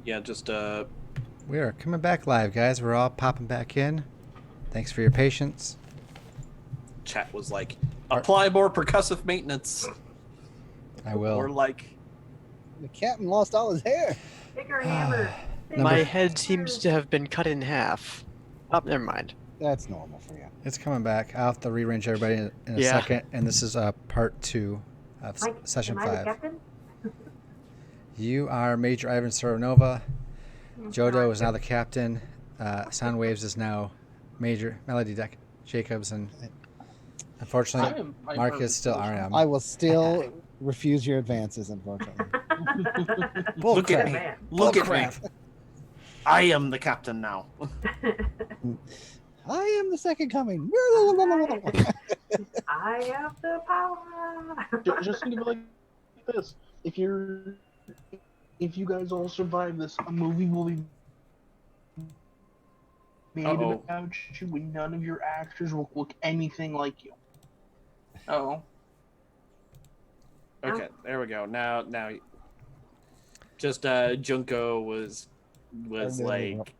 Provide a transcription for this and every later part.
Yeah, just We are coming back live, guys. We're all popping back in. Thanks for your patience. chat was like, Ar- apply more percussive maintenance, I or will. like, The captain lost all his hair. Bigger hammer. Number My Bigger head seems hammer. to have been cut in half. Oh, never mind. That's normal for you. It's coming back. I'll have to rearrange everybody in a Yeah. second. And this is part 2 of Mike, session am I the 5. captain? You are Major Ivan Soronova. Jodo Alright. is now the captain. Soundwaves is now Major Melody Jacobs. And unfortunately, Mark is still RM. I will still refuse your advances, unfortunately. Bull look crap. at me, Man. look Bull at crap. me. I am the captain now. I am the second coming. I have the power. Just think of it like this: if you guys all survive this, a movie will be made Uh-oh. about you when none of your actors will look anything like you. Oh, Okay, there we go. Now, just Junko was like,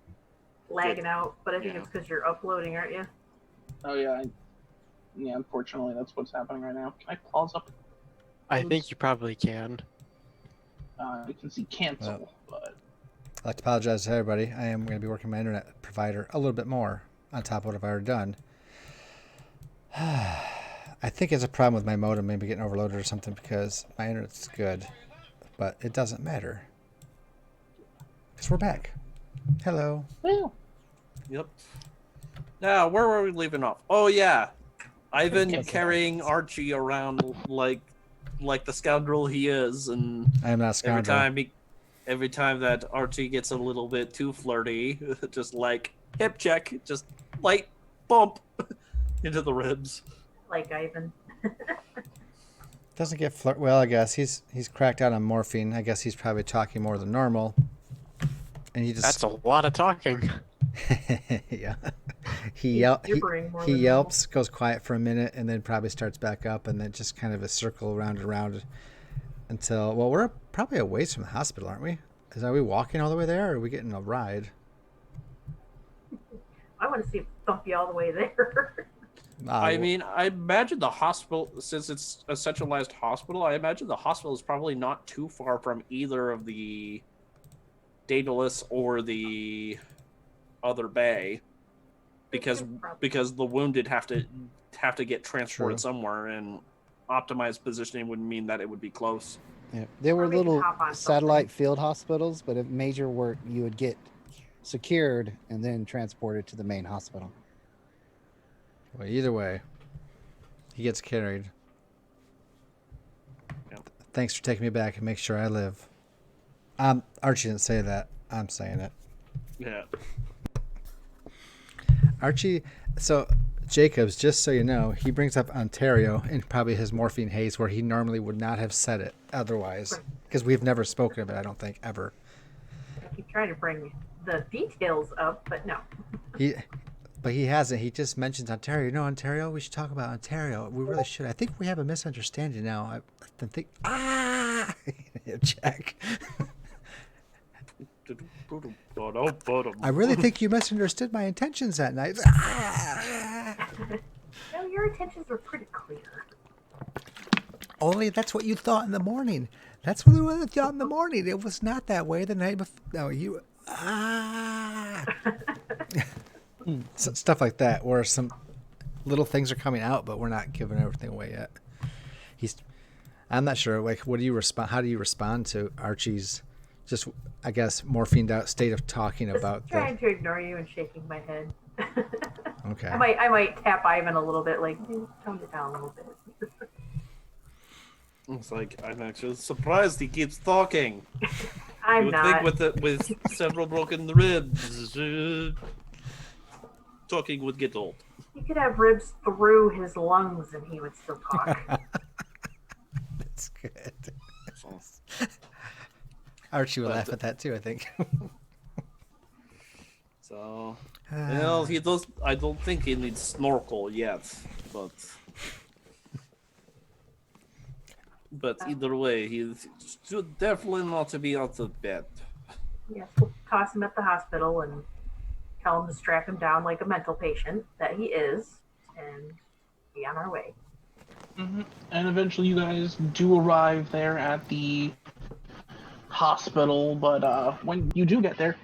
Lagging out, but I think Yeah. it's because you're uploading, aren't you? oh yeah, yeah. Unfortunately, that's what's happening right now. Can I pause up? I think you probably can. You can see cancel, but I'd like to apologize to everybody. I am going to be working my internet provider a little bit more on top of what I've already done. I think it's a problem with my modem maybe getting overloaded or something because my internet's good, but it doesn't matter. Because we're back. Hello. yep. Now, where were we leaving off? Oh yeah, Ivan Okay. carrying Archie around like the scoundrel he is, and I am not a scoundrel. every time that Archie gets a little bit too flirty, just like hip check, just light bump into the ribs. Like Ivan. Doesn't get well, I guess. He's cracked out on morphine. I guess he's probably talking more than normal. And he just That's a lot of talking. yeah. He's gibbering more he than yelps, goes quiet for a minute, and then probably starts back up, and then just kind of a circle around and around until, well, we're probably a ways from the hospital, aren't we? Are we walking all the way there, or are we getting a ride? I want to see it thump you all the way there. I mean, I imagine the hospital, since it's a centralized hospital, I imagine the hospital is probably not too far from either of the Daedalus or the other bay, because the wounded have to get transported True. somewhere, and optimized positioning would mean that it would be close. Yeah. There were Or we can little hop on satellite field hospitals, but if major work, you would get secured and then transported to the main hospital. well, either way, he gets carried. Yeah. Thanks for taking me back and make sure I live. Archie didn't say that. I'm saying it. Yeah. Archie, so Jacobs, just so you know, he brings up Ontario in probably his morphine haze where he normally would not have said it otherwise. Right. Because we've never spoken of it, I don't think, ever. I keep trying to bring the details up, but no. But he hasn't. He just mentions Ontario. You know, Ontario? We should talk about Ontario. We really should. I think we have a misunderstanding now. I think. Check. I really think you misunderstood my intentions that night. No, your intentions were pretty clear. Only that's what you thought in the morning. That's what you thought in the morning. It was not that way the night before. No, you. Stuff like that, where some little things are coming out, but we're not giving everything away yet. I'm not sure. Like, what do you respond? How do you respond to Archie's, just, I guess, morphined out state of talking Just about trying to ignore you and shaking my head. Okay. I might tap Ivan a little bit, like tone it down a little bit. It's like, I'm actually surprised he keeps talking. You I'm would not. think with several broken ribs, talking would get old. He could have ribs through his lungs and he would still talk. That's good. Archie would laugh at that too, I think. So, well, he does. I don't think he needs snorkel yet, but either way, he should definitely not to be out of bed. Yes, we'll toss him at the hospital and tell him to strap him down like a mental patient that he is, and be on our way. And eventually, you guys do arrive there at the hospital. But when you do get there,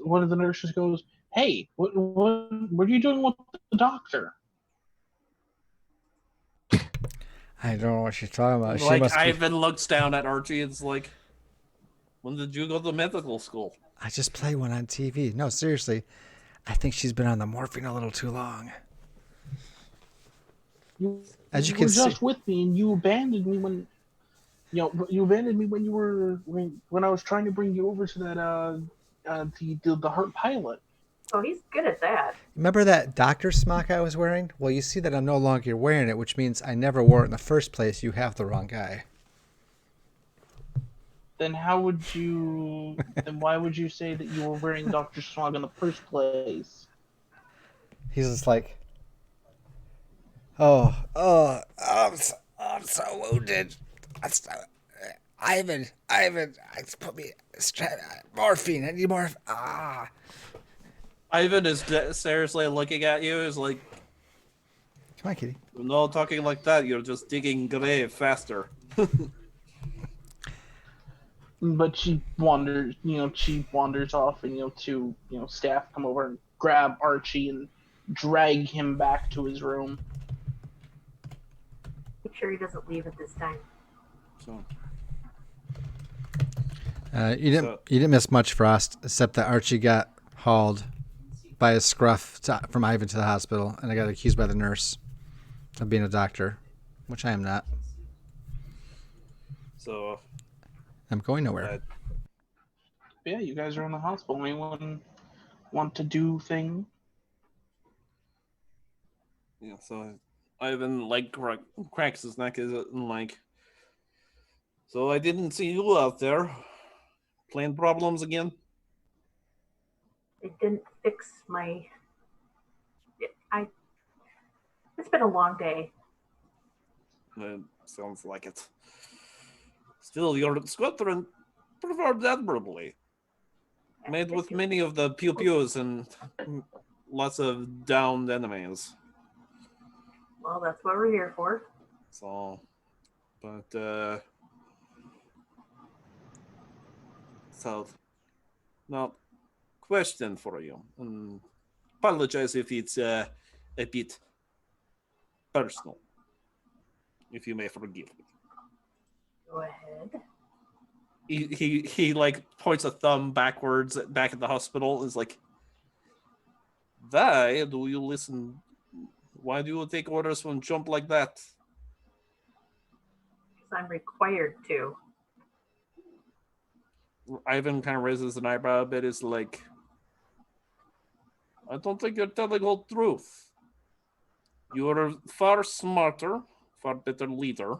one of the nurses goes, "Hey, what are you doing with the doctor?" I don't know what she's talking about. She Like must be. Ivan looks down at Archie. It's like, when did you go to medical school? I just play one on TV. No, seriously. I think she's been on the morphine a little too long. As you were can see, just with me, and you abandoned me when you abandoned me when you were when I was trying to bring you over to that the Heart Pilot. So he's good at that. remember that doctor smock I was wearing? Well, you see that I'm no longer wearing it, which means I never wore it in the first place. You have the wrong guy. Then how would you? Then why would you say that you were wearing Dr. Smog in the first place? He's just like, oh, I'm so wounded. Ivan, put me morphine. I need more. Ivan is seriously looking at you. Is like, Come on, kitty. no talking like that. You're just digging grave faster. But she wanders, off, and two, staff come over and grab Archie and drag him back to his room. Make sure he doesn't leave at this time. So, You didn't miss much, Frost, except that Archie got hauled by a scruff from Ivan to the hospital, and I got accused by the nurse of being a doctor, which I am not. so I'm going nowhere. Yeah, you guys are in the hospital. Anyone want to do thing? yeah. So Ivan like cracks his neck. Is like, so I didn't see you out there. Plane problems again? It didn't fix my. It's been a long day. Sounds like it. Still, your squadron performed admirably. Made with many of the pew-pews and lots of downed enemies. Well, that's what we're here for. So, but, so, now, question for you. Apologize if it's a bit personal. If you may forgive me. Go ahead. He like points a thumb backwards back at the hospital. Is like, why do you listen? Why do you take orders from Jump like that? Because I'm required to. Ivan kind of raises an eyebrow a bit. Is like, I don't think you're telling the truth. You are far smarter, far better leader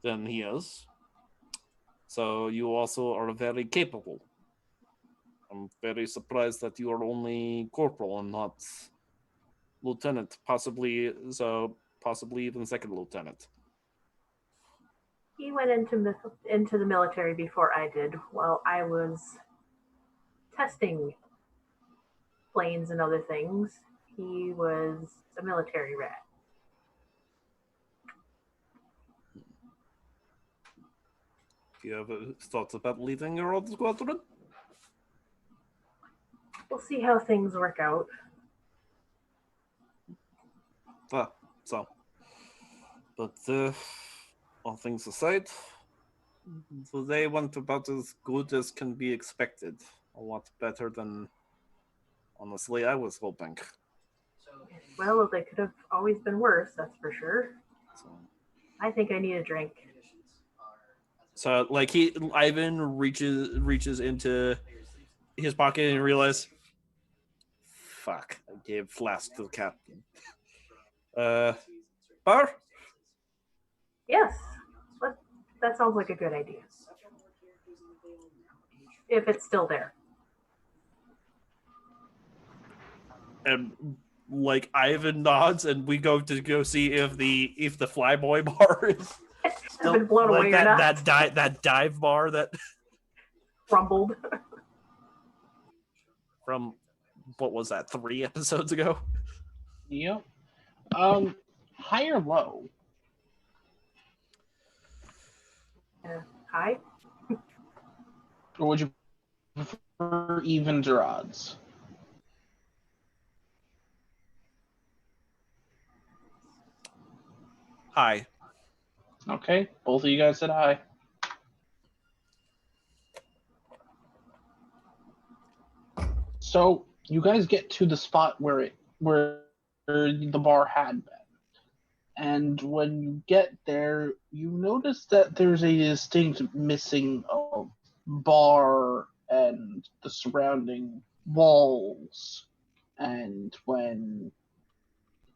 than he is. So you also are very capable. I'm very surprised that you are only corporal and not lieutenant, possibly even second lieutenant. He went into the military before I did. While I was testing planes and other things, he was a military rat. Do you have thoughts about leaving your old squadron? We'll see how things work out. But all things aside, they went about as good as can be expected. A lot better than, honestly, I was hoping. Well, they could have always been worse, that's for sure. So, I think I need a drink. so like Ivan reaches into his pocket and realizes, fuck, I gave flask to the captain. Bar? Yes, that sounds like a good idea. If it's still there. And like Ivan nods, and we go see if the Flyboy bar is I've been blown away or not. that dive bar that crumbled. From what was that, 3 episodes ago? Yep. High or low? Hi. Or would you prefer evens or odds? Hi. Okay, both of you guys said high. So you guys get to the spot where the bar had been. And when you get there, you notice that there's a distinct missing of bar and the surrounding walls. And when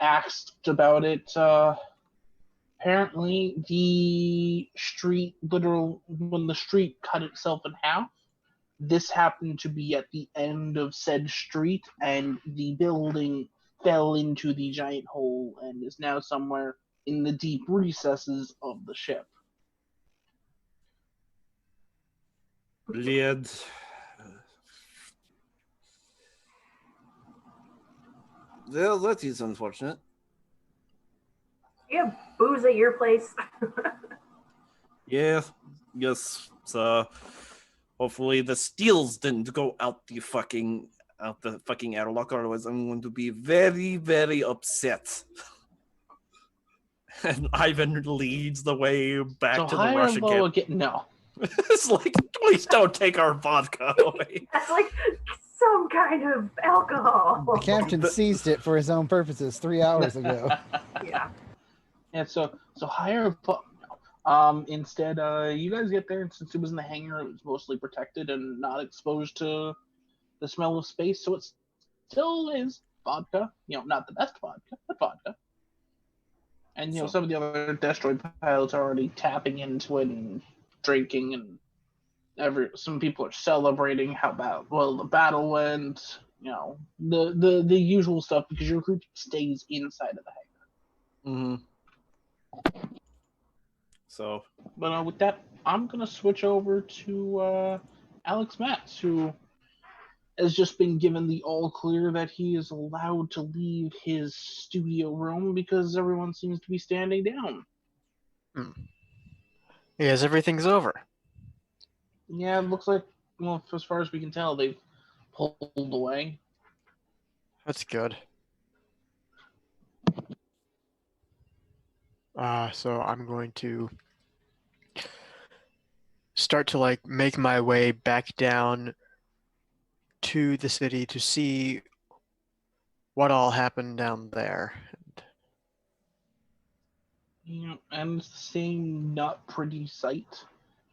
asked about it, apparently the street, when the street cut itself in half, this happened to be at the end of said street, and the building fell into the giant hole and is now somewhere in the deep recesses of the ship. Bleed. Well, that is unfortunate. You have booze at your place. Yeah, yes. So hopefully the steels didn't go out the fucking airlock, otherwise I'm going to be very, very upset. And Ivan leads the way back So to the high or Russian low camp. again? No. It's like, please don't take our vodka away. That's like some kind of alcohol. The captain seized it for his own purposes 3 hours ago. Yeah. And so higher. Instead, you guys get there, and since it was in the hangar, it was mostly protected and not exposed to the smell of space. So it still is vodka. Not the best vodka, but vodka. And So- some of the other destroyed pilots are already tapping into it and drinking, and some people are celebrating how the battle went. The usual stuff, because your group stays inside of the hangar. Mm-hmm. So But with that, I'm gonna switch over to Alex Matz, who has just been given the all clear that he is allowed to leave his studio room because everyone seems to be standing down. Yes, everything's over. Yeah, it looks like, well, as far as we can tell, they've pulled away. That's good. So I'm going to start to make my way back down to the city to see what all happened down there. And it's the same not pretty sight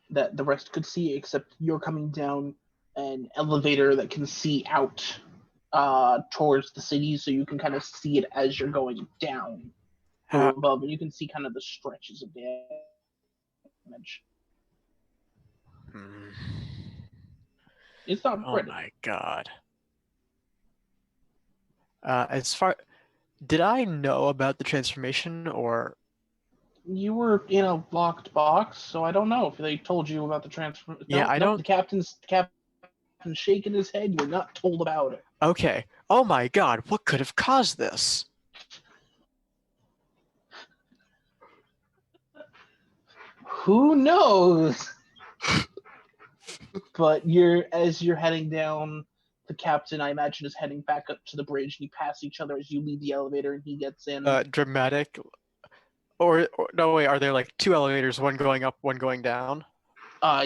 that the rest could see, except you're coming down an elevator that can see out towards the city, so you can kind of see it as you're going down from How, above, and you can see kind of the stretches of damage. Hmm. It's not Oh pretty. my god. Did I know about the transformation, or You were in a locked box, so I don't know if they told you about the transfer. Yeah, I don't- The captain's shaking his head. You're not told about it. okay? Oh my god, what could have caused this? Who knows? But as you're heading down, the captain, I imagine, is heading back up to the bridge, and you pass each other as you leave the elevator, and he gets in. Dramatic, or no, wait, are there two elevators, one going up, one going down?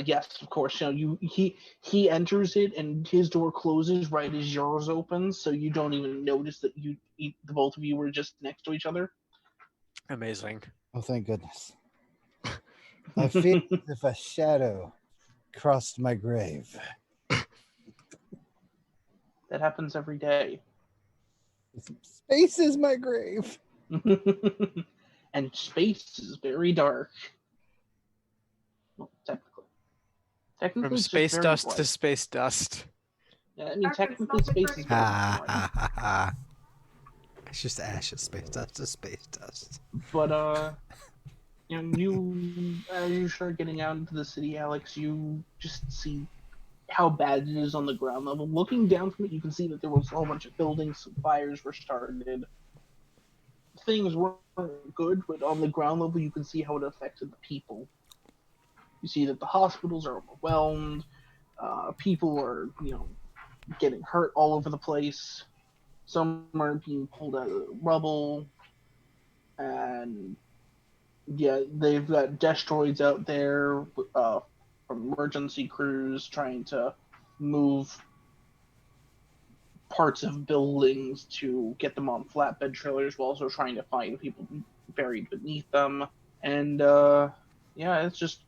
Yes, of course. He enters it, and his door closes right as yours opens, so you don't even notice that the both of you were just next to each other. Amazing. Oh, thank goodness. I feel as if a shadow crossed my grave. That happens every day. Space is my grave. And space is very dark. Well, technically. From it's just space very dust bright. to space dust. Yeah, I mean, Dark and technically, smells like space is rain. very Ha bright. ha ha ha. It's just ashes, space dust to space dust. But you as you start getting out into the city, Alex, you just see how bad it is on the ground level. Looking down from it, you can see that there was a whole bunch of buildings, some fires were started. Things weren't good, but on the ground level, you can see how it affected the people. You see that the hospitals are overwhelmed. People are, getting hurt all over the place. Some are being pulled out of the rubble, and yeah, they've got destroids out there from emergency crews trying to move parts of buildings to get them on flatbed trailers while also trying to find people buried beneath them. And yeah, it's just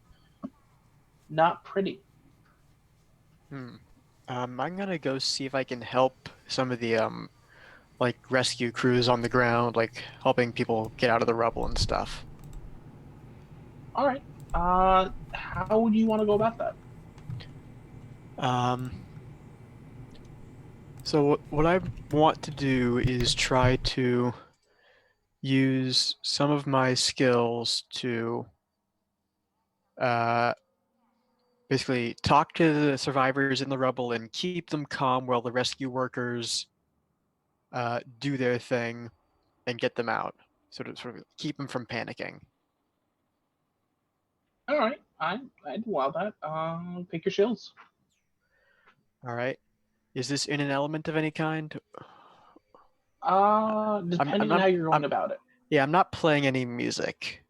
not pretty. I'm gonna go see if I can help some of the like rescue crews on the ground, like helping people get out of the rubble and stuff. All right. How would you want to go about that? So what I want to do is try to use some of my skills to basically talk to the survivors in the rubble and keep them calm while the rescue workers do their thing and get them out. Sort of keep them from panicking. All right. I'd allow that. Pick your shields. All right. Is this in an element of any kind? Depending on how you're going about it. Yeah, I'm not playing any music,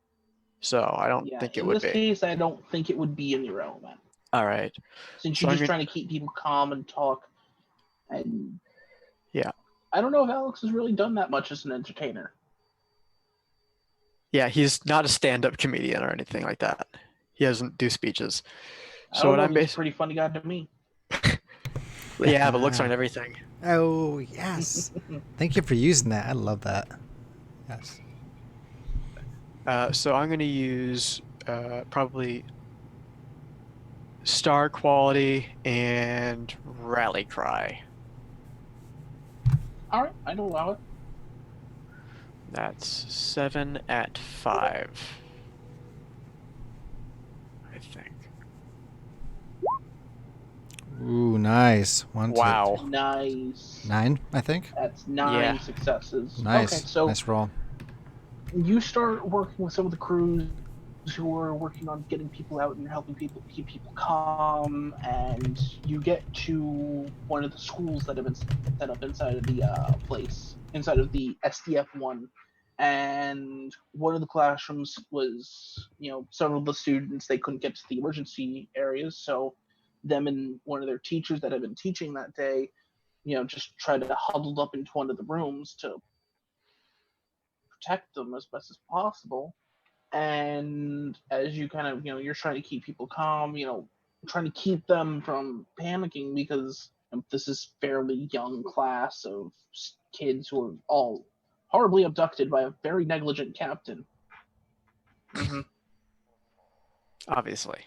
so I don't Yeah, think it in would this be. case, I don't think it would be in your element. All right. Since So you're I'm just gonna- trying to keep people calm and talk. And Yeah. I don't know if Alex has really done that much as an entertainer. Yeah, he's not a stand-up comedian or anything like that. He doesn't do speeches. I So don't what know, I'm he's a basically, pretty funny guy to me. yeah, but looks on everything. Oh, yes. Thank you for using that. I love that. Yes. So I'm going to use probably star quality and rally cry. All right, I'd allow it. That's 7 at 5. I think. Ooh, nice. One, two, Wow. Nice. 9, I think. That's 9 Yeah. successes. Nice. Okay, so Nice roll. you start working with some of the crews who are working on getting people out and helping people keep people calm, and you get to one of the schools that have been set up inside of the place, inside of the SDF-1, and one of the classrooms was, several of the students, they couldn't get to the emergency areas, so them and one of their teachers that had been teaching that day, just tried to huddle up into one of the rooms to protect them as best as possible. And as you kind of, you're trying to keep people calm, trying to keep them from panicking because this is fairly young class of kids who are all horribly abducted by a very negligent captain. Obviously.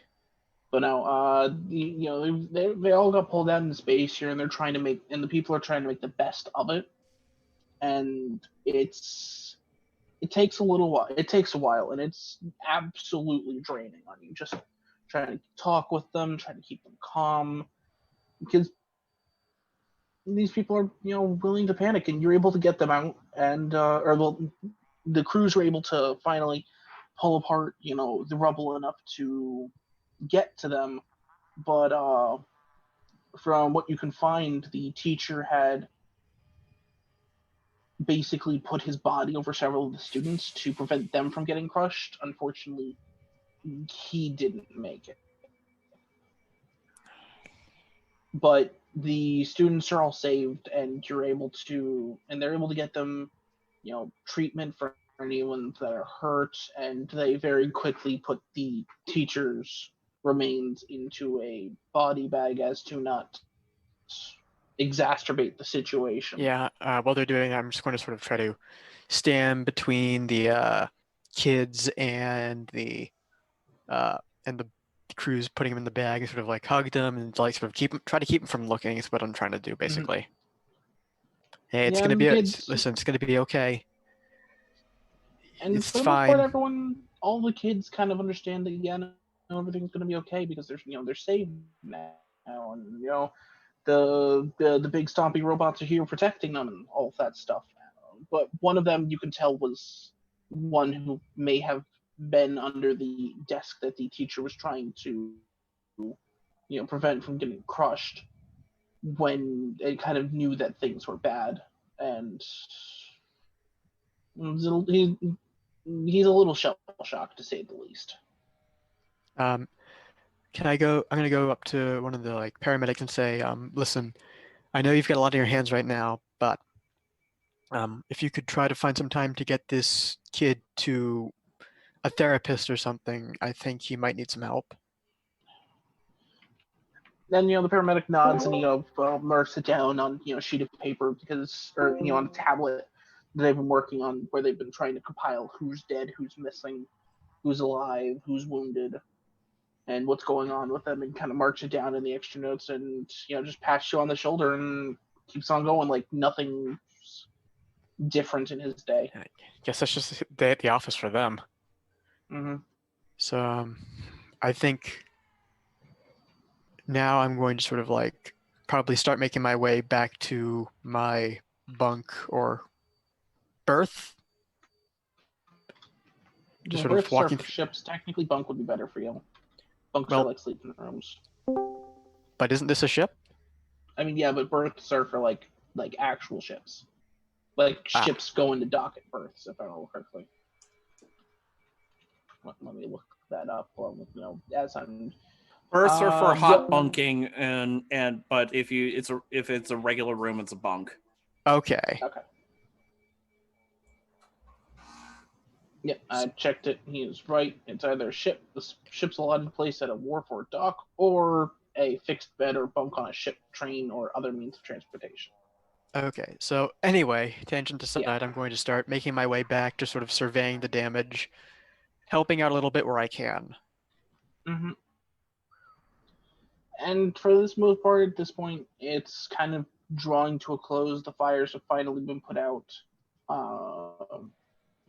But now, they all got pulled out into space here, and they're trying to make, and the people are trying to make the best of it. And it takes a little while. It takes a while, and it's absolutely draining on you. Just trying to talk with them, trying to keep them calm, because these people are, willing to panic, and you're able to get them out, and the crews were able to finally pull apart, the rubble enough to get to them. But from what you can find, the teacher had basically put his body over several of the students to prevent them from getting crushed. Unfortunately, he didn't make it. But the students are all saved, and they're able to get them, treatment for anyone that are hurt, and they very quickly put the teacher's remains into a body bag as to not exacerbate the situation. Yeah, while they're doing that, I'm just going to sort of try to stand between the kids and the crews, putting them in the bag and sort of like hug them and like sort of try to keep them from looking. Is what I'm trying to do basically. Hey, it's Yeah, gonna and be kids- listen, it's gonna be okay. And It's for the most part, fine. all the kids kind of understand that, everything's going to be okay because they're saved now. And the big stompy robots are here protecting them and all of that stuff. But one of them you can tell was one who may have been under the desk that the teacher was trying to, prevent from getting crushed when it kind of knew that things were bad. And he's a little shell shocked, to say the least. Can I go? I'm gonna go up to one of the paramedics and say, listen, I know you've got a lot on your hands right now, but if you could try to find some time to get this kid to a therapist or something, I think he might need some help. Then the paramedic nods and marks it down on a sheet of paper or on a tablet that they've been working on, where they've been trying to compile who's dead, who's missing, who's alive, who's wounded, and what's going on with them, and kind of marks it down in the extra notes, and just pats you on the shoulder and keeps on going like nothing's different in his day. I guess that's just a day at the office for them. Mm-hmm. So I think now I'm going to sort of probably start making my way back to my bunk or berth. Just sort of Berths are walking for ships. Technically, bunk would be better for you. Bunks are like sleeping rooms. But isn't this a ship? I mean, yeah, but berths are for like actual ships. Ships go into dock at berths, if I remember correctly. Let me look that up. As I'm. Berths are for hot bunking, but if it's a regular room, it's a bunk. Okay. Okay. Yeah, I checked it. He is right. It's either a ship. The ship's allotted to place at a wharf or dock, or a fixed bed or bunk on a ship, train, or other means of transportation. Okay. So anyway, tangent aside, I'm going to start making my way back to sort of surveying the damage, helping out a little bit where I can. Mm-hmm. And for this most part, at this point, it's kind of drawing to a close. The fires have finally been put out.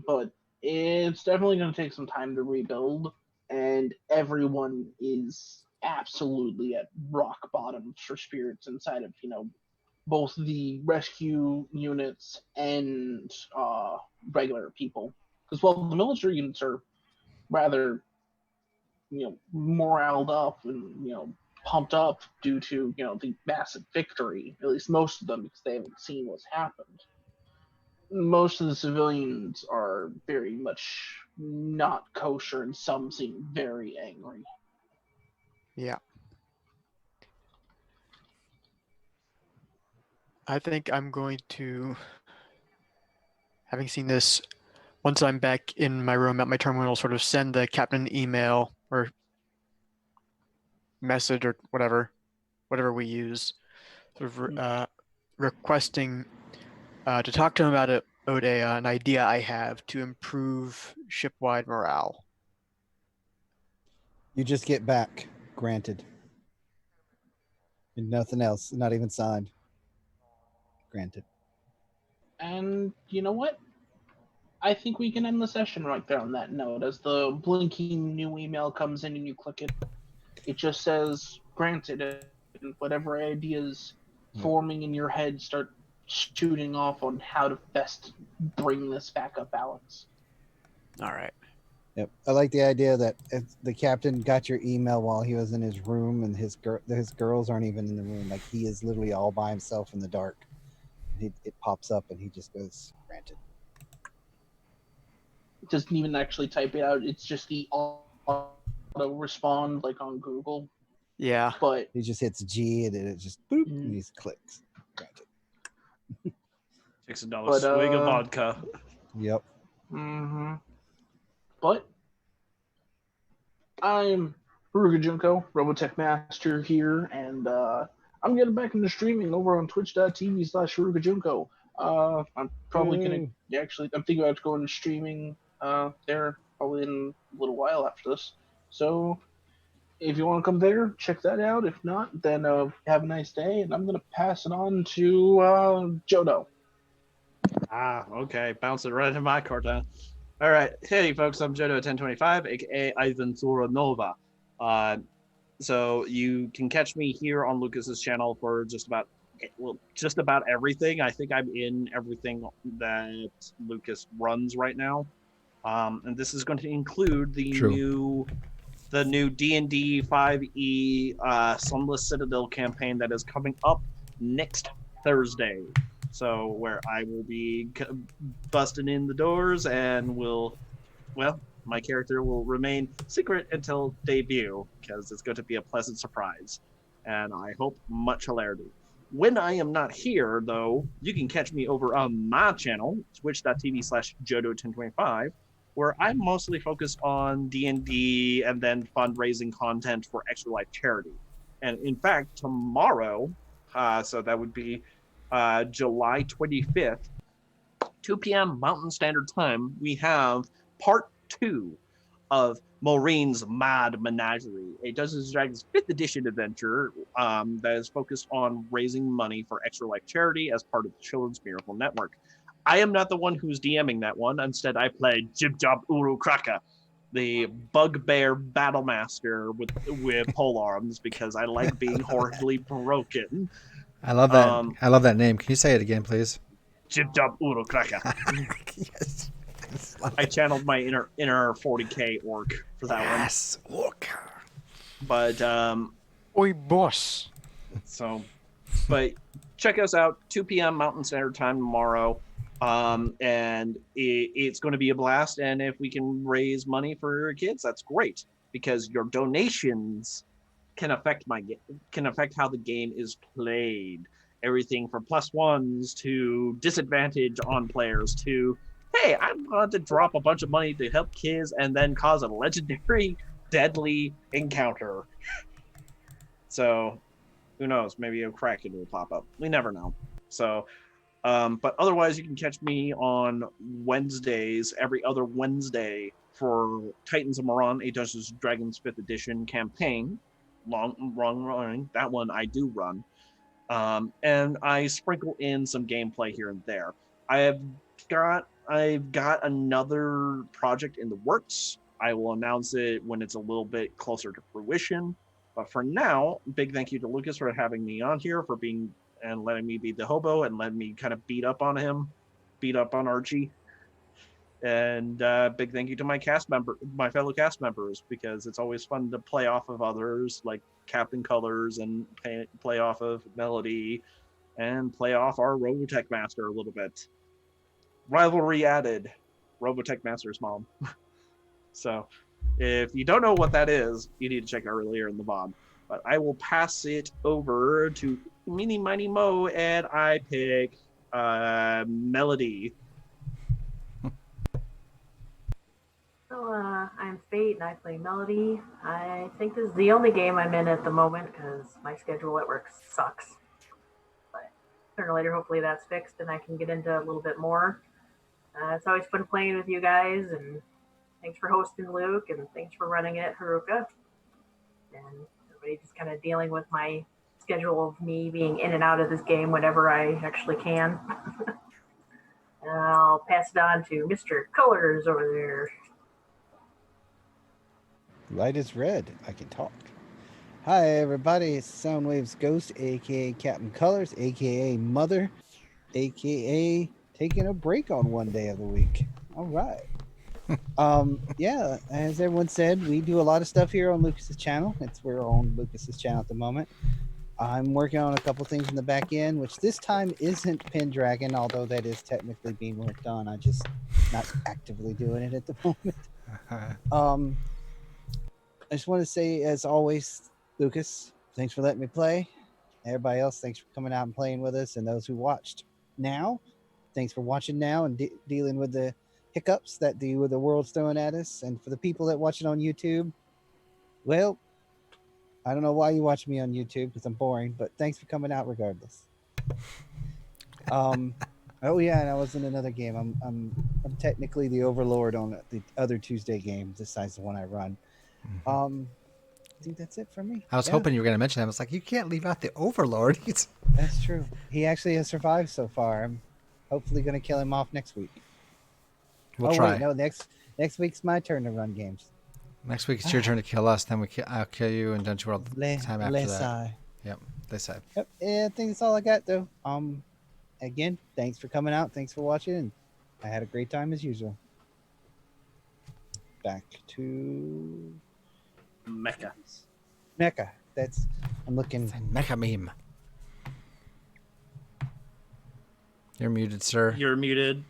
But it's definitely going to take some time to rebuild, and everyone is absolutely at rock bottom for spirits inside of, both the rescue units and regular people. Because while the military units are rather, moraled up and, pumped up due to, the massive victory, at least most of them, because they haven't seen what's happened. Most of the civilians are very much not kosher, and some seem very angry. Yeah. I think I'm going to, having seen this, once I'm back in my room at my terminal, sort of send the captain an email or message or whatever we use, sort of requesting to talk to him about an idea I have to improve ship-wide morale. You just get back, granted. And nothing else, not even signed. Granted. And you know what? I think we can end the session right there on that note. As the blinking new email comes in and you click it, it just says, granted, and whatever ideas forming in your head start shooting off on how to best bring this back up balance. All right. Yep. I like the idea that if the captain got your email while he was in his room, and his girls aren't even in the room. Like, he is literally all by himself in the dark. It pops up and he just goes, granted. It doesn't even actually type it out. It's just the auto respond like on Google. Yeah. But he just hits G and then it just boop and he just clicks. Granted. Takes $1 swig of vodka. Yep. Mm-hmm. But I'm Haruka Junko, Robotech Master here, and I'm getting back into streaming over on twitch.tv/Haruka Junko. I'm probably going to I'm thinking about going streaming there probably in a little while after this. So if you want to come there, check that out. If not, then have a nice day, and I'm going to pass it on to Jodo. Okay. Bounce it right into my court now. All right. Hey, folks, I'm Jodo1025, aka Ivan Nova. So you can catch me here on Lucas's channel for just about everything. I think I'm in everything that Lucas runs right now. And this is going to include the True. new D&D 5e Sunless Citadel campaign that is coming up next Thursday. So where I will be busting in the doors and my character will remain secret until debut because it's going to be a pleasant surprise. And I hope much hilarity. When I am not here, though, you can catch me over on my channel, twitch.tv/Jodo1025, where I'm mostly focused on D&D and then fundraising content for Extra Life Charity. And in fact, tomorrow, so that would be July 25th, 2 p.m. Mountain Standard Time, we have part 2 of Maureen's Mad Menagerie, a Dungeons and Dragons 5th edition adventure that is focused on raising money for Extra Life Charity as part of the Children's Miracle Network. I am not the one who's DMing that one. Instead, I play Jib Job Uru Kraka, the bugbear battle master with polearms, because I like being horribly broken. I love that. I love that name. Can you say it again, please? Jib Job Uru Kraka. Yes. I channeled my inner 40k orc for that one. Yes, orc. But Oi, boss. But check us out, 2 p.m. Mountain Standard Time tomorrow. And it's going to be a blast. And if we can raise money for kids, that's great, because your donations can affect how the game is played. Everything from +1s to disadvantage on players to, hey, I'm going to drop a bunch of money to help kids and then cause a legendary deadly encounter. So who knows? Maybe a Kraken will pop up. We never know. So, but otherwise, you can catch me on Wednesdays, every other Wednesday, for Titans of Moran, a Dungeons & Dragons 5th edition campaign. Long running. That one I do run. And I sprinkle in some gameplay here and there. I've got another project in the works. I will announce it when it's a little bit closer to fruition. But for now, big thank you to Lucas for having me on here, for being and letting me be the hobo and letting me kind of beat up on Archie. And big thank you to my fellow cast members, because it's always fun to play off of others, like Captain Colors, and play off of Melody, and play off our Robotech Master a little bit. Rivalry added. Robotech Master's mom. So if you don't know what that is, you need to check earlier in the VOD. But I will pass it over to Meeny Miny Mo, and I pick Melody. So, I'm Fate, and I play Melody. I think this is the only game I'm in at the moment because my schedule at work sucks. But sooner or later, hopefully that's fixed and I can get into a little bit more. It's always fun playing with you guys, and thanks for hosting, Luke, and thanks for running it, Haruka. And everybody just kind of dealing with my schedule of me being in and out of this game whenever I actually can. And I'll pass it on to Mr. Colors over there. Light is red. I can talk. Hi, everybody. It's Soundwave's Ghost, aka Captain Colors, aka Mother, aka taking a break on one day of the week. All right. Yeah, as everyone said, we do a lot of stuff here on Lucas's channel. We're on Lucas's channel at the moment. I'm working on a couple things in the back end, which this time isn't Pendragon, although that is technically being worked on. I'm just not actively doing it at the moment. I just want to say, as always, Lucas, thanks for letting me play. Everybody else, thanks for coming out and playing with us. And those who watched now, thanks for watching now and dealing with the hiccups that the world's throwing at us. And for the people that watch it on YouTube, well, I don't know why you watch me on YouTube, because I'm boring, but thanks for coming out regardless. Oh yeah, and I was in another game. I'm technically the overlord on the other Tuesday game, besides the one I run. I think that's it for me. I was hoping you were going to mention that. I was like, you can't leave out the Overlord. That's true. He actually has survived so far. I'm hopefully going to kill him off next week. We'll try. Wait, no, next week's my turn to run games. Next week it's your turn to kill us. Then I'll kill you in Dungeon World. Le- Time after less that. I. Yep. They said. Yep. Yeah, I think that's all I got though. Again, thanks for coming out. Thanks for watching. And I had a great time as usual. Back to Mecca. Mecca. I'm looking. Mecha meme. You're muted, sir. You're muted.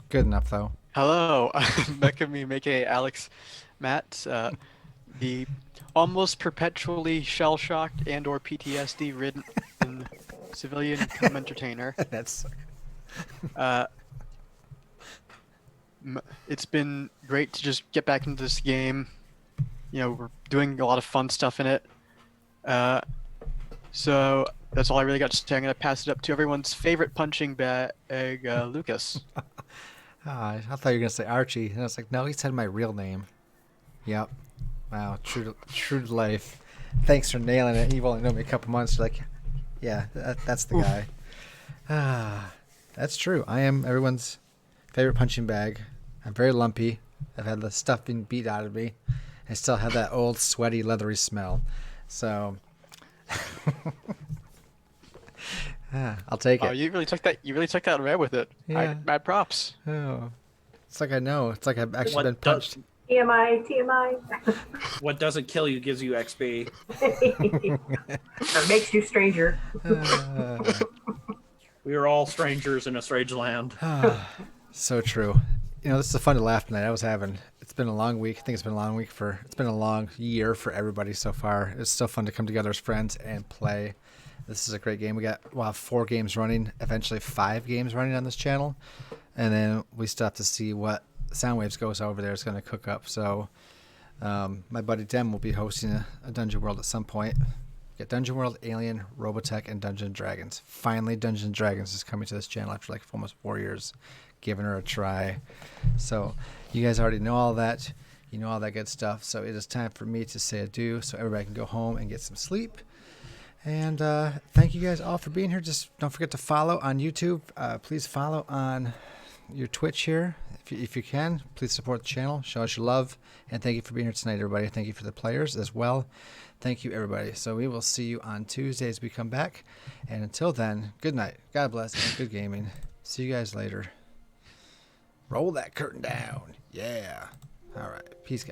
Good enough though. Hello, Mecha Meme, aka Alex Matt, the almost perpetually shell-shocked and/or PTSD-ridden civilian cum entertainer. That's. It's been great to just get back into this game. You know, we're doing a lot of fun stuff in it. So that's all I really got to say. I'm going to pass it up to everyone's favorite punching bag, Lucas. I thought you were gonna say Archie, and I was like, no, he said my real name. Yep. Wow, true to life. Thanks for nailing it. You've only known me a couple months. You're like, yeah, that's the guy. That's true. I am everyone's favorite punching bag. I'm very lumpy. I've had the stuff being beat out of me. I still have that old sweaty leathery smell. So I'll take it. Oh, you really took that. You really took that away with it. Yeah. Mad props. Oh, it's like I know. It's like I've actually What been does- punched. TMI. What doesn't kill you gives you XP. Or makes you stranger. We are all strangers in a strange land. So true. You know, this is a fun to laugh tonight. It's been a long week. I think it's been a long week it's been a long year for everybody so far. It's still fun to come together as friends and play. This is a great game. We'll have 4 games running, eventually 5 games running on this channel. And then we still have to see what Soundwaves goes over there is going to cook up. So my buddy Dem will be hosting a Dungeon World at some point. Get Dungeon World, Alien, Robotech, and Dungeons & Dragons. Finally, Dungeons & Dragons is coming to this channel after like almost 4 years, giving her a try. So you guys already know all that. You know all that good stuff. So it is time for me to say adieu so everybody can go home and get some sleep. And thank you guys all for being here. Just don't forget to follow on YouTube. Please follow on your Twitch here. If you can, please support the channel. Show us your love. And thank you for being here tonight, everybody. Thank you for the players as well. Thank you, everybody. So we will see you on Tuesday as we come back. And until then, good night. God bless and good gaming. See you guys later. Roll that curtain down. Yeah. All right. Peace, guys.